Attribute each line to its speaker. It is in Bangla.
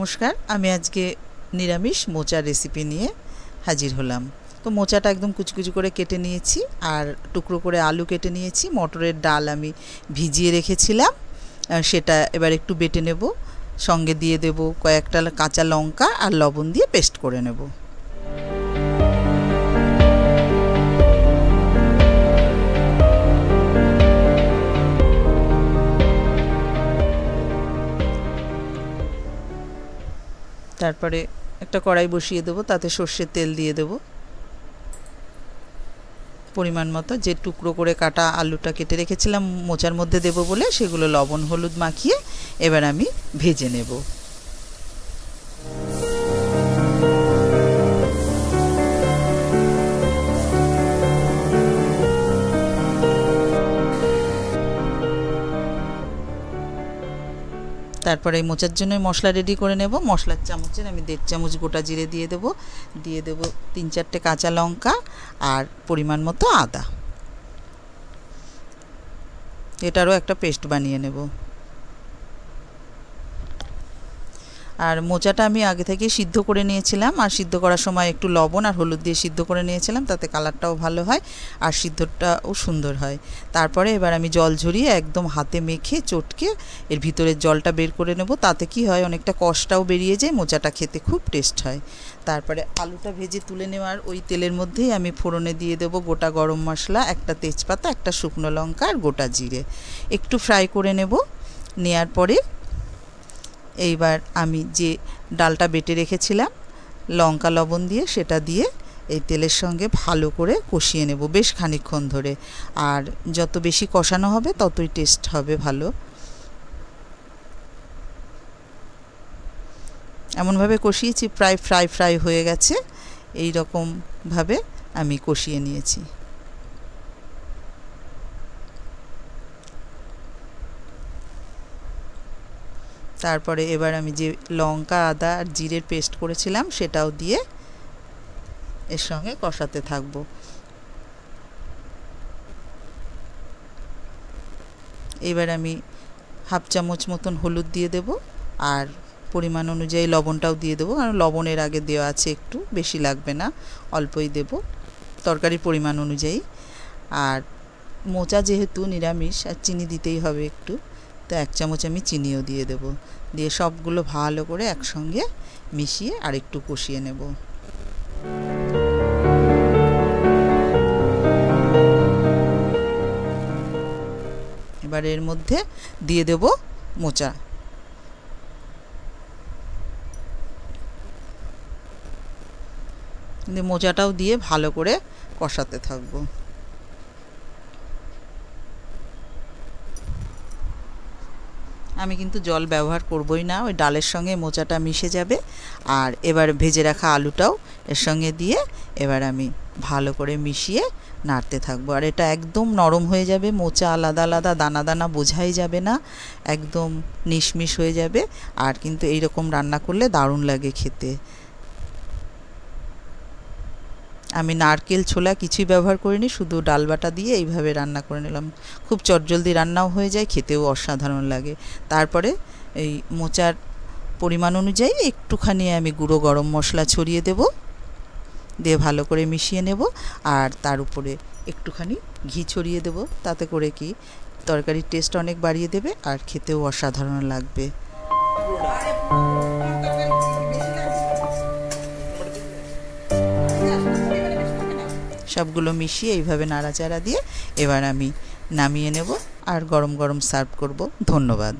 Speaker 1: नमस्कार आमी आजके निरामिष मोचा रेसिपि निये हाजिर हलाम। तो मोचाटा एकदम कुचि कुचि करे केटे निয়েছি और टुकरो करे आलू केटे निয়েছি। मटरेर डाल आमी भिजिए रेखेছিলাম, सेटा एबार एकटु बेटे नेब, संगे दिए देब कयेकटा काँचा लंका और लवण दिए पेस्ट करे नेब। तारपरे एक कड़ाई बसिए देव, ताते सर्षेर तेल दिए देव परिमाण मतो। जे टुकरो करे काटा आलूटा केटे रेखेছিলাম मोचार मध्य देव बोले सेगुलो लवण हलुद माखिए एबार आमी भेजे नेब। तारपर এই মোচার জন্য মশলা রেডি করে নেব। মশলার চামচের আমি 1.5 চামচ গোটা জিরে দিয়ে দেব 3-4টে কাঁচা লঙ্কা আর পরিমাণ মতো আদা। এটারও একটা পেস্ট বানিয়ে নেব। আর মোচাটা আমি আগে থেকে সিদ্ধ করে নিয়েছিলাম, আর সিদ্ধ করার সময় একটু লবণ আর হলুদ দিয়ে সিদ্ধ করে নিয়েছিলাম, তাতে কালারটাও ভালো হয় আর সিদ্ধটাও সুন্দর হয়। তারপরে এবার আমি জল ঝরিয়ে একদম হাতে মেখে চটকে এর ভিতরের জলটা বের করে নেব। তাতে কি হয় অনেকটা কষটাও বেরিয়ে যায়, মোচাটা খেতে খুব টেস্ট হয়। তারপরে আলুটা ভেজে তুলে নেওয়ার ওই তেলের মধ্যেই আমি ফোড়নে দিয়ে দেব গোটা গরম মশলা, একটা তেজপাতা, একটা শুকনো লঙ্কা আর গোটা জিরে। একটু ফ্রাই করে নেব। নেয়ার পরে এইবার আমি যে ডালটা বেটে রেখেছিলাম লঙ্কা লবণ দিয়ে সেটা দিয়ে এই তেলের সঙ্গে ভালো করে কষিয়ে নেব বেশ খানিকক্ষণ ধরে। আর যত বেশি কষানো হবে ততই টেস্ট হবে ভালো। এমনভাবে কষিয়েছি প্রায় ফ্রাই হয়ে গেছে, এই রকম ভাবে আমি কষিয়ে নিয়েছি। তারপরে এবার আমি যে লঙ্কা আদা আর জিরের পেস্ট করেছিলাম সেটাও দিয়ে এর সঙ্গে কষাতে থাকব। এবার আমি হাফ চামচ মতন হলুদ দিয়ে দেব আর পরিমাণ অনুযায়ী লবণটাও দিয়ে দেব, কারণ লবণের আগে দেওয়া আছে, একটু বেশি লাগবে না, অল্পই দেব তরকারির পরিমাণ অনুযায়ী। আর মোচা যেহেতু নিরামিষ আর চিনি দিতেই হবে একটু, তো 1 চামচ আমি চিনিও দিয়ে দেব। দিয়ে সবগুলো ভালো করে একসঙ্গে মিশিয়ে আর একটু কষিয়ে নেব। এবার এর মধ্যে দিয়ে দেব মোচা। মোচাটাও দিয়ে ভালো করে কষাতে থাকবো। আমি কিন্তু জল ব্যবহার করবই না, ওই ডালের সঙ্গে মোচাটা মিশে যাবে। আর এবার ভেজে রাখা আলুটাও এর সঙ্গে দিয়ে এবার আমি ভালো করে মিশিয়ে নাড়তে থাকবো। আর এটা একদম নরম হয়ে যাবে, মোচা আলাদা আলাদা দানা দানা বোঝাই যাবে না, একদম নিশমিশ হয়ে যাবে। আর কিন্তু এই রকম রান্না করলে দারুণ লাগে খেতে। আমি নারকেল ছোলা কিছুই ব্যবহার করিনি, শুধু ডাল বাটা দিয়ে এইভাবে রান্না করে নিলাম। খুব চটজলদি রান্নাও হয়ে যায়, খেতেও অসাধারণ লাগে। তারপরে এই মোচার পরিমাণ অনুযায়ী একটুখানি আমি গুঁড়ো গরম মশলা ছড়িয়ে দেব, দিয়ে ভালো করে মিশিয়ে নেব। আর তার উপরে একটুখানি ঘি ছড়িয়ে দেব, তাতে করে কি তরকারির টেস্ট অনেক বাড়িয়ে দেবে আর খেতেও অসাধারণ লাগবে। সবগুলো মিশিয়ে এইভাবে নাড়াচাড়া দিয়ে এবার আমি নামিয়ে নেব আর গরম গরম সার্ভ করব। ধন্যবাদ।